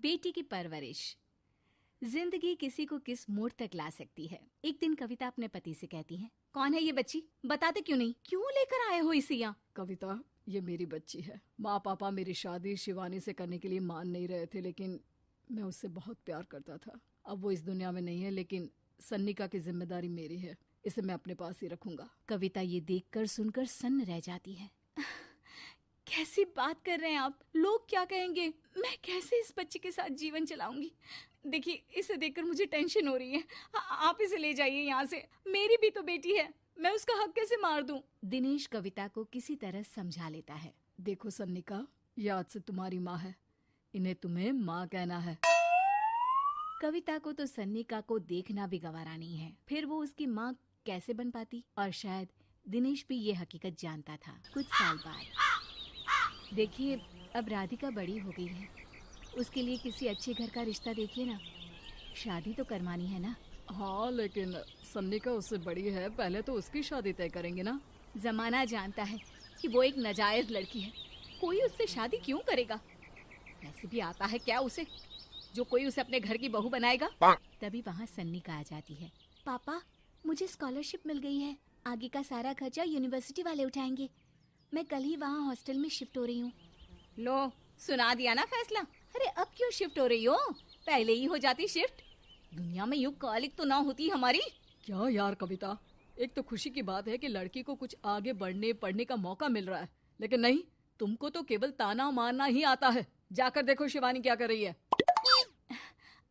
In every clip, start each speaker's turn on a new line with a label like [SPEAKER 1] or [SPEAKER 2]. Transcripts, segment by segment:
[SPEAKER 1] बेटी की परवरिश। जिंदगी किसी को किस मोड़ तक ला सकती है। एक दिन कविता अपने पति से कहती है, कौन है ये बच्ची, बताते क्यों नहीं, क्यों लेकर आए हो इसे यहाँ?
[SPEAKER 2] कविता, ये मेरी बच्ची है। माँ पापा मेरी शादी शिवानी से करने के लिए मान नहीं रहे थे, लेकिन मैं उससे बहुत प्यार करता था। अब वो इस दुनिया में नहीं है, लेकिन सन्निका की जिम्मेदारी मेरी है। इसे मैं अपने पास ही रखूंगा।
[SPEAKER 1] कविता ये देखकर सुनकर सन्न रह जाती है। कैसी बात कर रहे हैं आप? लोग क्या कहेंगे? मैं कैसे इस बच्चे के साथ जीवन चलाऊंगी? देखिए, इसे देखकर मुझे टेंशन हो रही है। आप इसे ले जाइए यहाँ से। मेरी भी तो बेटी है, मैं उसका हक कैसे मार दूं? दिनेश कविता को किसी तरह समझा लेता है।
[SPEAKER 2] देखो सन्निका, ये आज से तुम्हारी माँ है, इन्हें तुम्हें माँ कहना है।
[SPEAKER 1] कविता को तो सन्निका को देखना भी गवारा नहीं है, फिर वो उसकी माँ कैसे बन पाती? और शायद दिनेश भी ये हकीकत जानता था। कुछ साल बाद देखिए, अब राधिका बड़ी हो गई है, उसके लिए किसी अच्छे घर का रिश्ता देखिए ना। शादी तो करवानी है ना?
[SPEAKER 2] हाँ, लेकिन सन्निका उससे बड़ी है, पहले तो उसकी शादी तय करेंगे ना।
[SPEAKER 1] जमाना जानता है कि वो एक नाजायज लड़की है, कोई उससे शादी क्यों करेगा? वैसे भी आता है क्या उसे, जो कोई उसे अपने घर की बहू बनाएगा? तभी वहाँ सन्निका आ जाती है। पापा, मुझे स्कॉलरशिप मिल गई है, आगे का सारा खर्चा यूनिवर्सिटी वाले उठाएंगे। मैं कल ही वहाँ हॉस्टल में शिफ्ट हो रही हूँ। लो, सुना दिया ना फैसला। अरे अब क्यों शिफ्ट हो रही हो? पहले ही हो जाती शिफ्ट। दुनिया में यूं कालिक तो ना होती हमारी।
[SPEAKER 2] क्या यार कविता, एक तो खुशी की बात है कि लड़की को कुछ आगे बढ़ने पढ़ने का मौका मिल रहा है, लेकिन नहीं, तुमको तो केवल ताना मारना ही आता है। जाकर देखो शिवानी क्या कर रही है।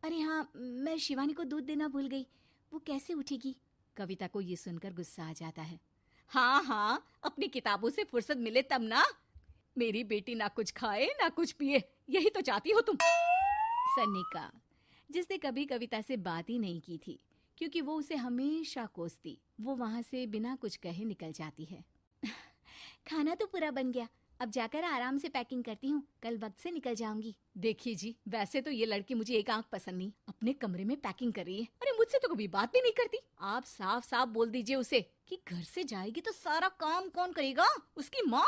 [SPEAKER 1] अरे हाँ, मैं शिवानी को दूध देना भूल गई, वो कैसे उठेगी? कविता को ये सुनकर गुस्सा आ जाता है। हाँ हाँ, अपनी किताबों से फुर्सत मिले तब ना। मेरी बेटी ना कुछ खाए ना कुछ पिए, यही तो चाहती हो तुम। सन्निका, जिसने कभी कविता से बात ही नहीं की थी, क्योंकि वो उसे हमेशा कोसती, वो वहाँ से बिना कुछ कहे निकल जाती है। खाना तो पूरा बन गया, अब जाकर आराम से पैकिंग करती हूँ, कल वक्त से निकल जाऊंगी। देखिए जी, वैसे तो ये लड़की मुझे एक आंख पसंद नहीं, अपने कमरे में पैकिंग कर रही है। अरे मुझसे तो कभी बात भी नहीं करती। आप साफ साफ बोल दीजिए उसे कि घर से जाएगी तो सारा काम कौन करेगा? उसकी माँ।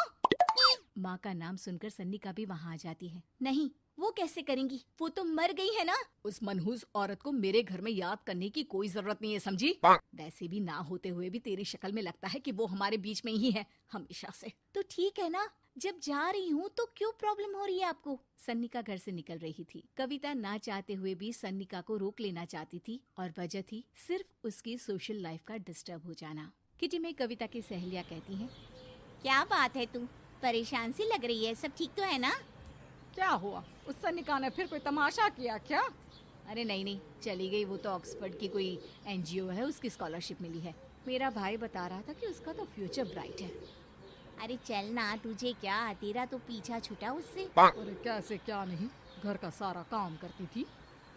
[SPEAKER 1] माँ का नाम सुनकर सन्निका भी वहाँ आ जाती है। नहीं, वो कैसे करेंगी, वो तो मर गई है ना।
[SPEAKER 2] उस मनहूस औरत को मेरे घर में याद करने की कोई जरूरत नहीं है, समझी?
[SPEAKER 1] वैसे भी ना होते हुए भी तेरी शक्ल में लगता है कि वो हमारे बीच में ही है हमेशा से। तो ठीक है ना, जब जा रही हूँ तो क्यों प्रॉब्लम हो रही है आपको? सन्निका घर से निकल रही थी। कविता ना चाहते हुए भी सन्निका को रोक लेना चाहती थी, और वजह थी सिर्फ उसकी सोशल लाइफ का डिस्टर्ब हो जाना। किटी में कविता की सहेलियाँ कहती हैं, क्या बात है, तू परेशान सी लग रही है, सब ठीक तो है ना?
[SPEAKER 2] क्या हुआ, उस सन्निका ने फिर कोई तमाशा किया क्या?
[SPEAKER 1] अरे नहीं नहीं, चली गई, वो तो ऑक्सफोर्ड की कोई एनजीओ है, उसकी स्कॉलरशिप मिली है। मेरा भाई बता रहा था कि उसका तो फ्यूचर ब्राइट है। अरे चल ना, तुझे क्या, तेरा तो पीछा छूटा उससे।
[SPEAKER 2] अरे कैसे क्या नहीं, घर का सारा काम करती थी।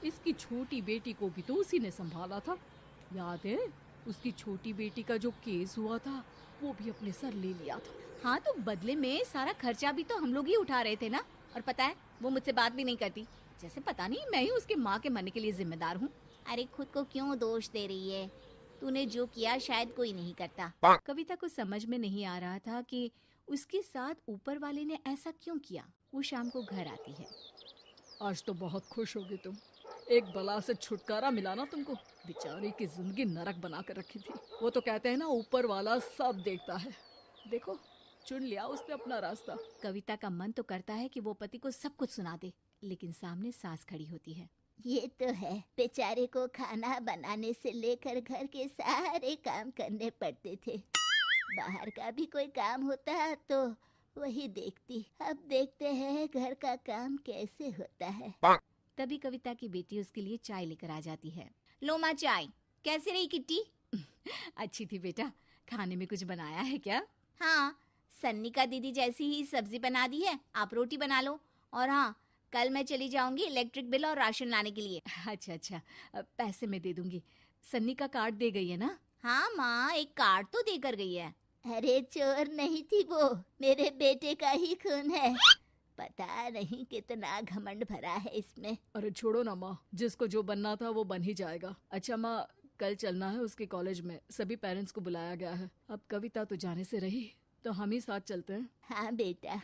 [SPEAKER 2] इसकी छोटी बेटी को भी तो उसी ने संभाला था। याद है, उसकी छोटी बेटी का जो केस हुआ था, वो भी अपने सर ले लिया था।
[SPEAKER 1] हाँ, तो बदले में सारा खर्चा भी तो हम लोग ही उठा रहे थे ना। और पता है, वो मुझसे बात भी नहीं करती, जैसे पता नहीं मैं ही उसके माँ के मरने के लिए जिम्मेदार हूँ। अरे खुद को क्यों दोष दे रही है? तूने जो किया शायद कोई नहीं करता। कविता को समझ में नहीं आ रहा था कि उसके साथ ऊपर वाले ने ऐसा क्यों किया। वो शाम को घर आती है।
[SPEAKER 2] आज तो बहुत खुश होगी तुम, एक बला से छुटकारा मिला ना तुमको। बेचारी की जिंदगी नरक बना कर रखी थी। वो तो कहते हैं ना, ऊपर वाला सब देखता है। देखो, चुन लिया उसने अपना रास्ता।
[SPEAKER 1] कविता का मन तो करता है कि वो पति को सब कुछ सुना दे, लेकिन सामने सास खड़ी होती है।
[SPEAKER 3] ये तो है, बेचारे को खाना बनाने से लेकर घर के सारे काम करने पड़ते थे। बाहर का भी कोई काम होता तो वही देखती। अब देखते हैं घर का काम कैसे होता है।
[SPEAKER 1] तभी कविता की बेटी उसके लिए चाय लेकर आ जाती है। लो माँ चाय। कैसी रही किट्टी? अच्छी थी बेटा, खाने में कुछ बनाया है क्या? हाँ, सन्निका दीदी जैसी ही सब्जी बना दी है, आप रोटी बना लो। और हाँ, कल मैं चली जाऊंगी इलेक्ट्रिक बिल और राशन लाने के लिए। अच्छा अच्छा, पैसे मैं दे दूंगी। सन्निका कार्ड दे गई है ना? हाँ माँ, एक कार्ड तो देकर गई है।
[SPEAKER 3] अरे चोर नहीं थी वो, मेरे बेटे का ही खून है। पता नहीं कितना घमंड भरा है इसमें।
[SPEAKER 2] अरे छोड़ो ना माँ, जिसको जो बनना था वो बन ही जाएगा। अच्छा माँ, कल चलना है उसके कॉलेज में, सभी पेरेंट्स को बुलाया गया है। अब कविता तो जाने से रही, तो हम ही साथ चलते हैं।
[SPEAKER 3] हाँ बेटा,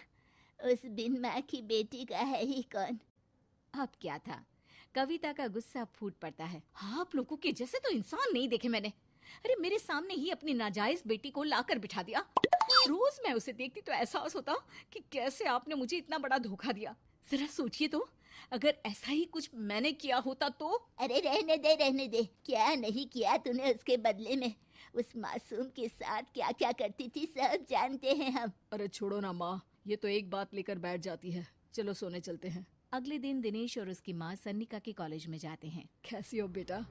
[SPEAKER 3] उस बिन माँ की बेटी का है ही कौन।
[SPEAKER 1] अब क्या था, कविता का गुस्सा फूट पड़ता है। हाँ, आप लोगों के जैसे तो इंसान नहीं देखे मैंने। अरे मेरे सामने ही अपनी नाजायज बेटी को लाकर बिठा दिया। रोज मैं उसे देखती तो एहसास होता कि कैसे आपने मुझे इतना बड़ा धोखा दिया। जरा सोचिए तो, अगर ऐसा ही कुछ मैंने किया होता तो।
[SPEAKER 3] अरे रहने दे, क्या नहीं किया तूने उसके बदले में। उस मासूम के साथ क्या क्या करती थी सब जानते हैं हम।
[SPEAKER 2] अरे छोड़ो ना माँ, ये तो एक बात लेकर बैठ जाती है। चलो सोने चलते हैं।
[SPEAKER 1] अगले दिन दिनेश और उसकी माँ सन्निका के कॉलेज में जाते हैं।
[SPEAKER 2] कैसी हो बेटा,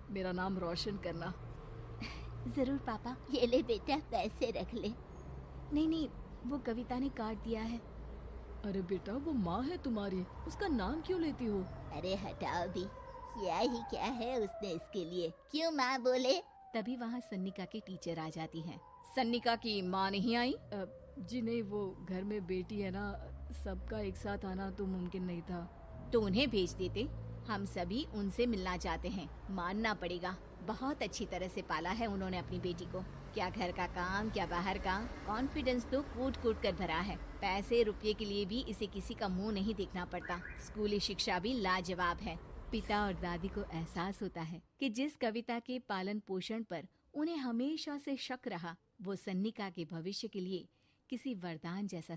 [SPEAKER 2] मेरा नाम रोशन करना।
[SPEAKER 1] जरूर पापा।
[SPEAKER 3] ये ले बेटा, पैसे रख ले।
[SPEAKER 1] नहीं, वो कविता ने काट दिया है।
[SPEAKER 2] अरे बेटा, वो माँ है तुम्हारी, उसका नाम क्यों लेती हो?
[SPEAKER 3] अरे हटाओ भी, क्या ही क्या है उसने इसके लिए, क्यों माँ बोले।
[SPEAKER 1] तभी वहाँ सन्निका की टीचर आ जाती है। सन्निका की माँ नहीं आई?
[SPEAKER 2] जी नहीं, वो घर में बेटी है ना, सबका एक साथ आना तो मुमकिन नहीं था।
[SPEAKER 1] तो उन्हें भेज देते, हम सभी उनसे मिलना चाहते हैं। मानना पड़ेगा, बहुत अच्छी तरह से पाला है उन्होंने अपनी बेटी को। क्या घर का काम, क्या बाहर का, कॉन्फिडेंस तो कूट कूट कर भरा है। पैसे रुपये के लिए भी इसे किसी का मुंह नहीं देखना पड़ता। स्कूली शिक्षा भी लाजवाब है। पिता और दादी को एहसास होता है कि जिस कविता के पालन पोषण पर उन्हें हमेशा से शक रहा, वो सन्निका के भविष्य के लिए किसी वरदान जैसा